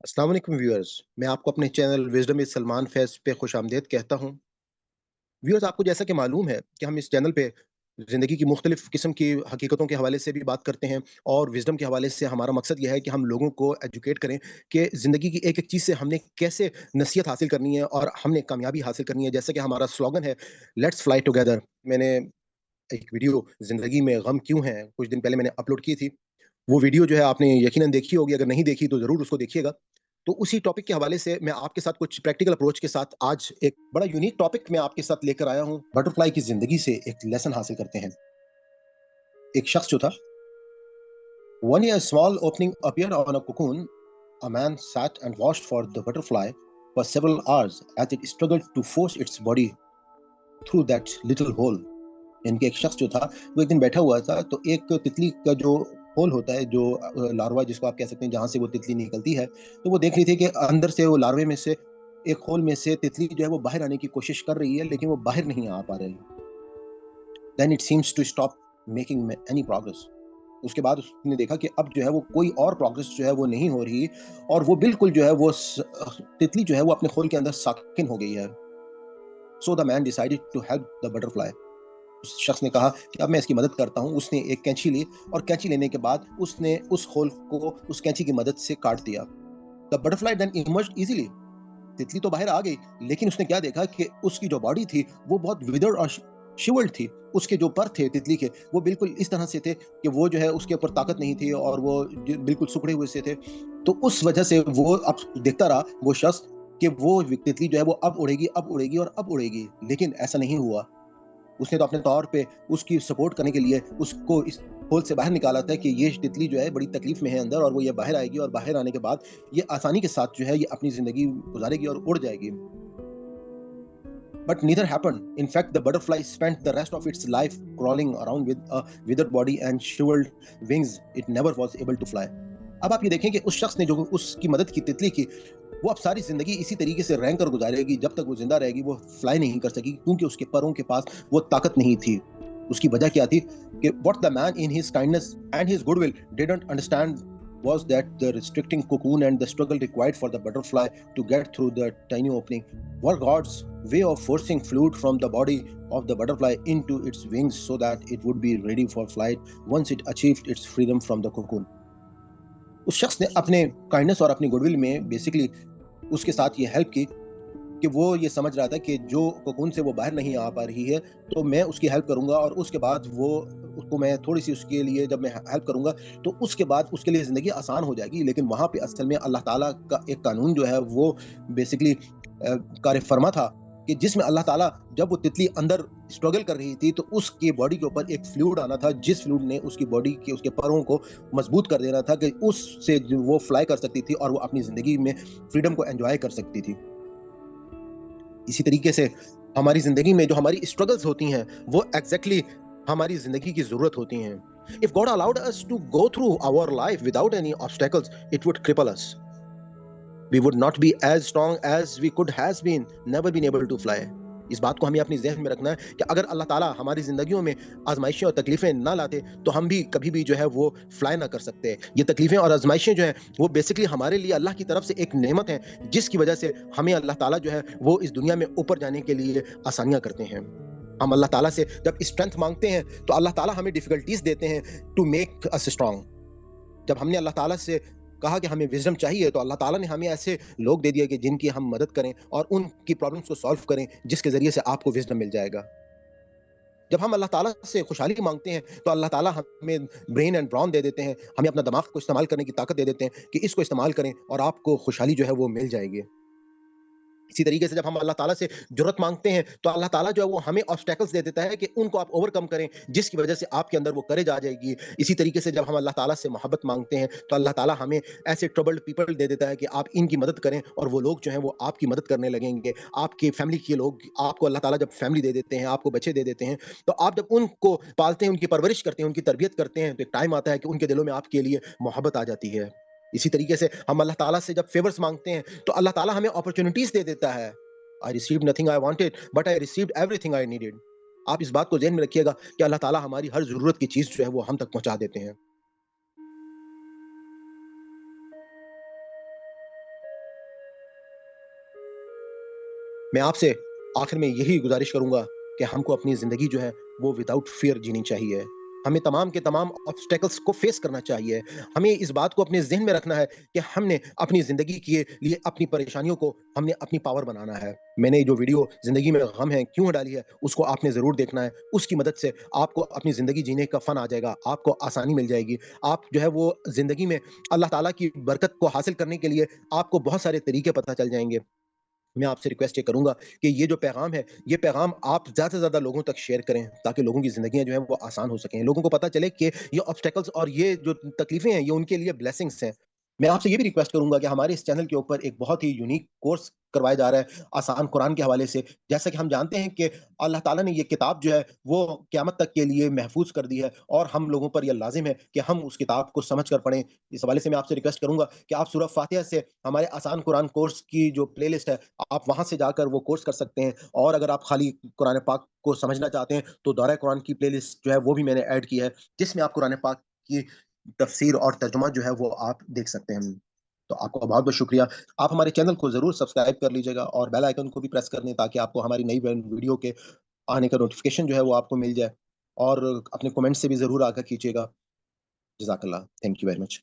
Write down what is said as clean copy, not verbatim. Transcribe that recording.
अस्सलाम वालेकुम व्यूअर्स। मैं आपको अपने चैनल विज़डम विद सलमान फैज़ पे खुशामदीद कहता हूँ। व्यूअर्स, आपको जैसा कि मालूम है कि हम इस चैनल पे ज़िंदगी की मुख्तलिफ़ किस्म की हकीकतों के हवाले से भी बात करते हैं और विज़डम के हवाले से हमारा मकसद ये है कि हम लोगों को एजुकेट करें कि ज़िंदगी की एक-एक चीज़ से हमने कैसे नसीहत हासिल करनी है और हमने कामयाबी हासिल करनी है। जैसा कि हमारा स्लोगन है, लेट्स फ्लाई टुगेदर। मैंने एक वीडियो ज़िंदगी में गम क्यों है, कुछ दिन पहले मैंने अपलोड की थी। वो वीडियो जो है आपने यकीनन देखी होगी, अगर नहीं देखी तो ज़रूर उसको देखिएगा। तो उसी टॉपिक के हवाले से मैं आपके साथ कुछ प्रैक्टिकल अप्रोच के साथ आज एक बड़ा यूनिक टॉपिक मैं आपके साथ लेकर आया हूँ। बटरफ्लाई की ज़िंदगी से एक लेसन हासिल करते हैं। एक शख्स जो था, One a small opening appeared on a cocoon, a man sat and watched for the butterfly for several hours as it struggled to force its body through that little hole. इनके एक शख्स जो था वो एक दिन बैठा हुआ था, तो एक तितली का जो होल होता है, जो लार्वा जिसको आप कह सकते हैं, जहाँ से वो तितली निकलती है, तो वो देख रही थी कि अंदर से वो लार्वे में से एक होल में से तितली जो है वो बाहर आने की कोशिश कर रही है, लेकिन वो बाहर नहीं आ पा रही। Then it seems to stop making any progress. उसके बाद उसने देखा कि अब जो है वो कोई और प्रोग्रेस जो है वो नहीं हो रही और वो बिल्कुल जो है वो तितली जो है वो अपने खोल के अंदर साकिन हो गई है। So the man decided to help the butterfly. उस शख्स ने कहा कि अब मैं इसकी मदद करता हूँ। उसने एक कैंची ली और कैंची लेने के बाद उसने उस होल को उस कैंची की मदद से काट दिया। The butterfly then emerged easily. तितली तो बाहर आ गई, लेकिन उसने क्या देखा कि उसकी जो बॉडी थी वो बहुत विदर्ड और शिवर्ड थी। उसके जो पर थे तितली के, वो बिल्कुल इस तरह से थे कि वो जो है उसके ऊपर ताकत नहीं थी और वो बिल्कुल सुखड़े हुए से थे। तो उस वजह से वो अब देखता रहा वो शख्स कि वो तितली जो है वो अब उड़ेगी, अब उड़ेगी और अब उड़ेगी, लेकिन ऐसा नहीं हुआ। उसने तो अपने तौर पे उसकी सपोर्ट करने के लिए उसको इस होल से बाहर निकाला था कि ये तितली जो है बड़ी तकलीफ में है अंदर और वो ये बाहर आएगी और बाहर आने के बाद ये आसानी के साथ जो है ये अपनी ज़िंदगी गुज़ारेगी और उड़ जाएगी। But neither happened. In fact, the butterfly spent the rest of its life crawling around with a withered body and shriveled wings. It never was able to fly. अब आप ये देखें कि उस शख्स ने जो उसकी मदद की तितली की, वो अब सारी ज़िंदगी इसी तरीके से रैंक कर गुज़ारेगी, जब तक वो ज़िंदा रहेगी, वो फ्लाई नहीं कर सकेगी क्योंकि उसके परों के पास वो ताकत नहीं थी। उसकी वजह क्या थी कि what the man in his kindness and his goodwill didn't understand was that the restricting cocoon and the struggle required for the butterfly to get through the tiny opening were God's way of forcing fluid from the body of the butterfly into its wings so that it would be ready for flight once it achieved its freedom from the cocoon. उस शख्स ने अपने kindness और अपनी goodwill में basically उसके साथ ये हेल्प की कि वो ये समझ रहा था कि जो कोकून से वो बाहर नहीं आ पा रही है, तो मैं उसकी हेल्प करूँगा और उसके बाद वो उसको मैं थोड़ी-सी उसके लिए जब मैं हेल्प करूँगा, तो उसके बाद उसके लिए ज़िंदगी आसान हो जाएगी। लेकिन वहाँ पे असल में अल्लाह ताला का एक कानून जो है वो बेसिकली कार फरमा था कि जिसमें अल्लाह ताला जब वो तितली अंदर स्ट्रगल कर रही थी, तो उसकी बॉडी के ऊपर एक फ्लूइड आना था, जिस फ्लूइड ने उसकी बॉडी के उसके पैरों को मजबूत कर देना था कि उससे जो वो फ्लाई कर सकती थी और वो अपनी ज़िंदगी में फ्रीडम को एन्जॉय कर सकती थी। इसी तरीके से हमारी ज़िंदगी में जो हमारी स्ट्रगल्स होती हैं, वो एग्ज़ैक्टली हमारी ज़िंदगी की ज़रूरत होती हैं। If God allowed us to go through our life without any obstacles, it would cripple us. We would not be as strong as we could has been, never been able to fly. इस बात को हमें अपनी ज़हन में रखना है कि अगर अल्लाह ताला हमारी ज़िंदगियों में आज़माइशें और तकलीफ़ें ना लाते, तो हम भी कभी भी जो है वो फ्लाई ना कर सकते। ये तकलीफ़ें और आज़माइशें जो हैं, वो बेसिकली हमारे लिए अल्लाह की तरफ से एक नेमत है, जिसकी वजह से हमें अल्लाह ताला जो है, वो इस दुनिया में ऊपर जाने के लिए आसानियाँ करते हैं। हम अल्लाह ताला से जब स्ट्रेंथ माँगते हैं, तो अल्लाह ताला हमें डिफ़िकल्टीज़ देते हैं टू मेक अस स्ट्रांग। जब हमने अल्लाह ताला से कहा कि हमें विज़डम चाहिए, तो अल्लाह ताला ने हमें ऐसे लोग दे दिए कि जिनकी हम मदद करें और उनकी प्रॉब्लम्स को सॉल्व करें, जिसके ज़रिए से आपको विज़डम मिल जाएगा। जब हम अल्लाह ताला से खुशहाली माँगते हैं, तो अल्लाह ताला हमें ब्रेन एंड ब्रॉन दे देते हैं, हमें अपना दिमाग को इस्तेमाल करने की ताकत दे देते हैं कि इसको इस्तेमाल करें और आपको खुशहाली जो है वो मिल जाएगी। इसी तरीके से जब हम अल्लाह ताला से ज़रूरत माँगते हैं, तो अल्लाह ताला जो है वो हमें ऑब्स्टैकल्स दे देता है कि उनको आप ओवरकम करें, जिसकी वजह से आपके अंदर वो करेज आ जाएगी। इसी तरीके से जब हम अल्लाह ताला से मोहब्बत माँगते हैं, तो अल्लाह ताला हमें ऐसे ट्रबल्ड पीपल दे देता है कि आप इनकी मदद करें और वो लोग जो हैं वो आपकी मदद करने लगेंगे। आपकी फैमिली के लोग आपको अल्लाह ताला जब फैमिली दे देते हैं, आपको बच्चे दे देते हैं, तो आप जब उनको पालते हैं, उनकी परवरिश करते हैं, उनकी तरबियत करते हैं, तो एक टाइम आता है कि उनके दिलों में आपके लिए मोहब्बत आ जाती है। इसी तरीके से हम अल्लाह ताला से जब फ़ेवर्स माँगते हैं, तो अल्लाह ताला हमें अपॉर्च्युनिटीज़ दे देता है। I received nothing I wanted but I received everything I needed. आप इस बात को ज़हन में रखिएगा कि अल्लाह ताला हमारी हर ज़रूरत की चीज़ जो है वो हम तक पहुँचा देते हैं। मैं आपसे आखिर में यही गुज़ारिश करूँगा कि हमको अपनी ज़िंदगी जो है वो विदाउट फ़ियर जीनी चाहिए। हमें तमाम के तमाम ऑब्स्टेकल्स को फ़ेस करना चाहिए। हमें इस बात को अपने ज़हन में रखना है कि हमने अपनी ज़िंदगी के लिए अपनी परेशानियों को हमने अपनी पावर बनाना है। मैंने जो वीडियो ज़िंदगी में गम है क्यों डाली है, उसको आपने ज़रूर देखना है। उसकी मदद से आपको अपनी ज़िंदगी जीने का फ़न आ जाएगा, आपको आसानी मिल जाएगी। आप जो है वो ज़िंदगी में अल्लाह ताला की बरकत को हासिल करने के लिए आपको बहुत सारे तरीके पता चल जाएँगे। मैं आपसे रिक्वेस्ट ये करूँगा कि ये जो पैगाम है, ये पैगाम आप ज़्यादा से ज़्यादा लोगों तक शेयर करें, ताकि लोगों की ज़िंदगियाँ जो हैं वो आसान हो सकें। लोगों को पता चले कि ये ऑब्स्टेकल्स और ये जो तकलीफ़ें हैं, ये उनके लिए ब्लेसिंग्स हैं। मैं आपसे ये भी रिक्वेस्ट करूँगा कि हमारे इस चैनल के ऊपर एक बहुत ही यूनिक कोर्स करवाया जा रहा है, आसान कुरान के हवाले से। जैसा कि हम जानते हैं कि अल्लाह ताला ने ये किताब जो है, वो क़यामत तक के लिए महफ़ूज़ कर दी है और हम लोगों पर ये लाज़िम है कि हम उस किताब को समझ कर पढ़ें। इस हवाले से मैं आपसे रिक्वेस्ट करूँगा कि आप सूरह फ़ातिहा से हमारे आसान कुरान कोर्स की जो प्लेलिस्ट है, आप वहाँ से जाकर वो कोर्स कर सकते हैं। और अगर आप खाली कुरान पाक को समझना चाहते हैं, तो दौरा कुरान की प्लेलिस्ट जो है वो भी मैंने ऐड की है, जिसमें आप कुरान पाक की तफ़सीर और तर्जुमा जो है वो आप देख सकते हैं। तो आपका बहुत-बहुत शुक्रिया। आप हमारे चैनल को ज़रूर सब्सक्राइब कर लीजिएगा और बेल आइकन को भी प्रेस कर दें, ताकि आपको हमारी नई वीडियो के आने का नोटिफ़िकेशन जो है वो आपको मिल जाए। और अपने कमेंट से भी ज़रूर आगाह कीजिएगा। जज़ाकल्लाह। Thank you very much.